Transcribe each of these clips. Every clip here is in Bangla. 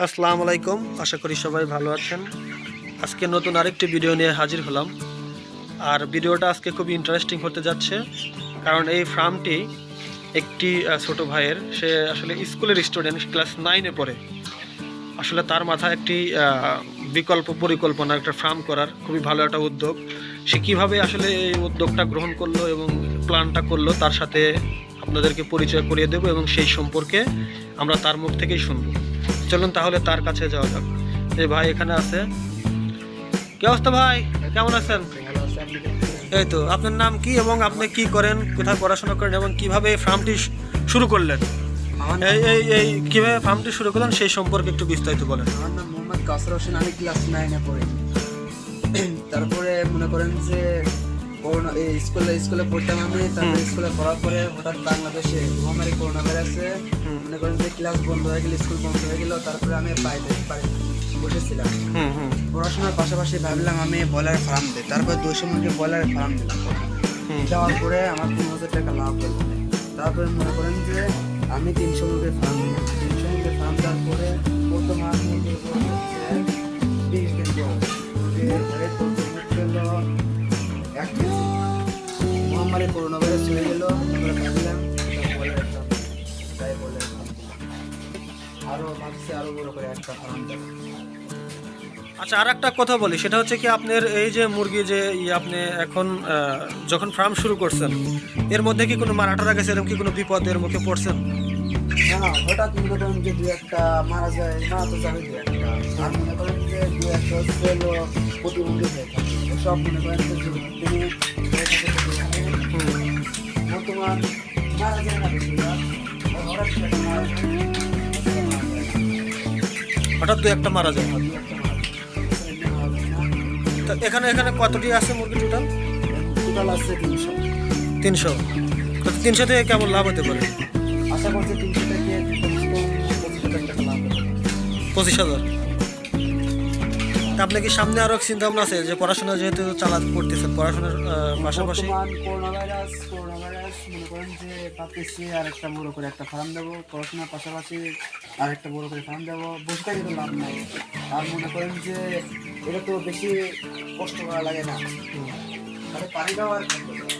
আসসালামু আলাইকুম, আশা করি সবাই ভালো আছেন। আজকে নতুন আরেকটি ভিডিও নিয়ে হাজির হলাম। আর ভিডিওটা আজকে খুবই ইন্টারেস্টিং হতে যাচ্ছে, কারণ এই ফার্মটি একটি ছোট ভাইয়ের, সে আসলে স্কুলের স্টুডেন্ট, ক্লাস 9-এ পড়ে। আসলে তার মাথায় একটি বিকল্প পরিকল্পনা, একটা ফার্ম করার খুবই ভালো একটা উদ্যোগ। সে কীভাবে আসলে এই উদ্যোগটা গ্রহণ করলো এবং প্ল্যানটা করলো, তার সাথে আপনাদেরকে পরিচয় করিয়ে দেবো এবং সেই সম্পর্কে আমরা তার মুখ থেকেই শুনবো। চলুন তাহলে তার কাছে যাওয়া যাক। এই ভাই এখানে আছে। কি অবস্থা ভাই, কেমন আছেন? এই তো, আপনার নাম কি এবং আপনি কি করেন, কোথায় পড়াশোনা করেন এবং কিভাবে এই ফার্মটি শুরু করলেন? এই কিভাবে ফার্মটি শুরু করলেন সেই সম্পর্কে একটু বিস্তারিত বলেন। আমার নাম মোহাম্মদ কাসর হোসেন, আমি ক্লাস 9-এ পড়ি। তারপরে মনে করেন যে করোনা, এই স্কুলে পড়তাম আমি। তারপরে স্কুলে পড়ার পরে হঠাৎ বাংলাদেশে মহামারী করোনা ভাইরাসে মনে করেন যে ক্লাস বন্ধ হয়ে গেল, স্কুল বন্ধ হয়ে গেল। তারপরে আমি বাড়িতে বসেছিলাম, পড়াশোনার পাশাপাশি ভাবলাম আমি ব্রয়লার ফার্ম দিই। তারপর 200 মুরগির ব্রয়লার ফার্ম দিলাম। দেওয়ার পরে আমার 15,000 টাকা লাভ হলো। তারপরে মনে করেন যে আমি 300 মুরগির ফার্ম দিলাম। 300 মুরগির ফার্ম দেওয়ার পরে বর্তমান মুরগির 20 দিন মহামারী করোনা ভাইরাস চলে গেল। ভাবলাম তাই বলে আরো ভাবছি আরো বড় করে একটা ফার্ম দেবো। আচ্ছা, আর একটা কথা বলি, সেটা হচ্ছে কি আপনার এই যে মুরগি যে আপনি এখন যখন ফার্ম শুরু করছেন, এর মধ্যে কি কোনো মারা টারা গেছে, এরকম কি কোনো বিপদের মুখে পড়ছেন? না, হঠাৎ মনে করেন যে 2-1টা মারা যায়, মারা তো যাবে 2-1টা। আর মনে করেন যে 2-1টা হলো প্রতিবন্ধী হয়ে থাকে। সব মনে করেন যে তিনি বর্তমান মারা যায় না বেশি, হঠাৎ 2-1টা মারা যায়। এখানে কতটি আছে মুরগি টোটাল? টোটাল আছে 300। 300 থেকে কেমন লাভ হতে পারে? আশা করছি 300 থেকে 25,000 টাকা লাভ হবে। 25,000। আপনি কি সামনে আরো চিন্তা ভাবনা আছে যে পড়াশোনা যেহেতু করতেছেন, পড়াশোনার পাশাপাশি? করোনা ভাইরাস মনে করেন যে ভাবতেছি আরেকটা বড় করে একটা ফার্ম দেবো। পড়াশোনার পাশাপাশি আরেকটা বড় করে ফার্ম দেবো। বসে থাকি তো লাভ নাই। আর মনে করেন যে এটা তো বেশি কষ্ট করা লাগে না, তাহলে পানি দেওয়া আর খাদ্য দেওয়া।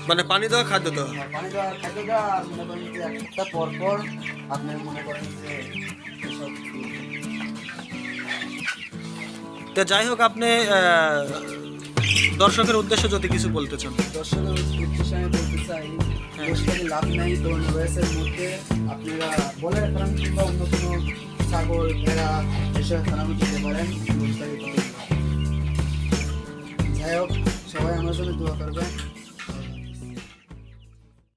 মানে পানি দেওয়া, খাদ্য দেওয়া? পানি দেওয়া আর খাদ্য দেওয়া। আর মনে করেন যে এক সপ্তাহ পর আপনার মনে করেন যে এসব। তো যাই হোক, আপনি দর্শকের উদ্দেশ্যে যদি কিছু বলতে চান। দর্শকের উদ্দেশ্যে আমি বলতে চাই, বসে লাভ নাই। করোনা ভাইরাসের মধ্যে আপনারা বলে ফার্ম কিংবা অন্য কোনো ছাগল, ভেড়া এসব ফার্ম দিতে পারেন। যাই হোক, সবাই আমার জন্য দোয়া করবেন।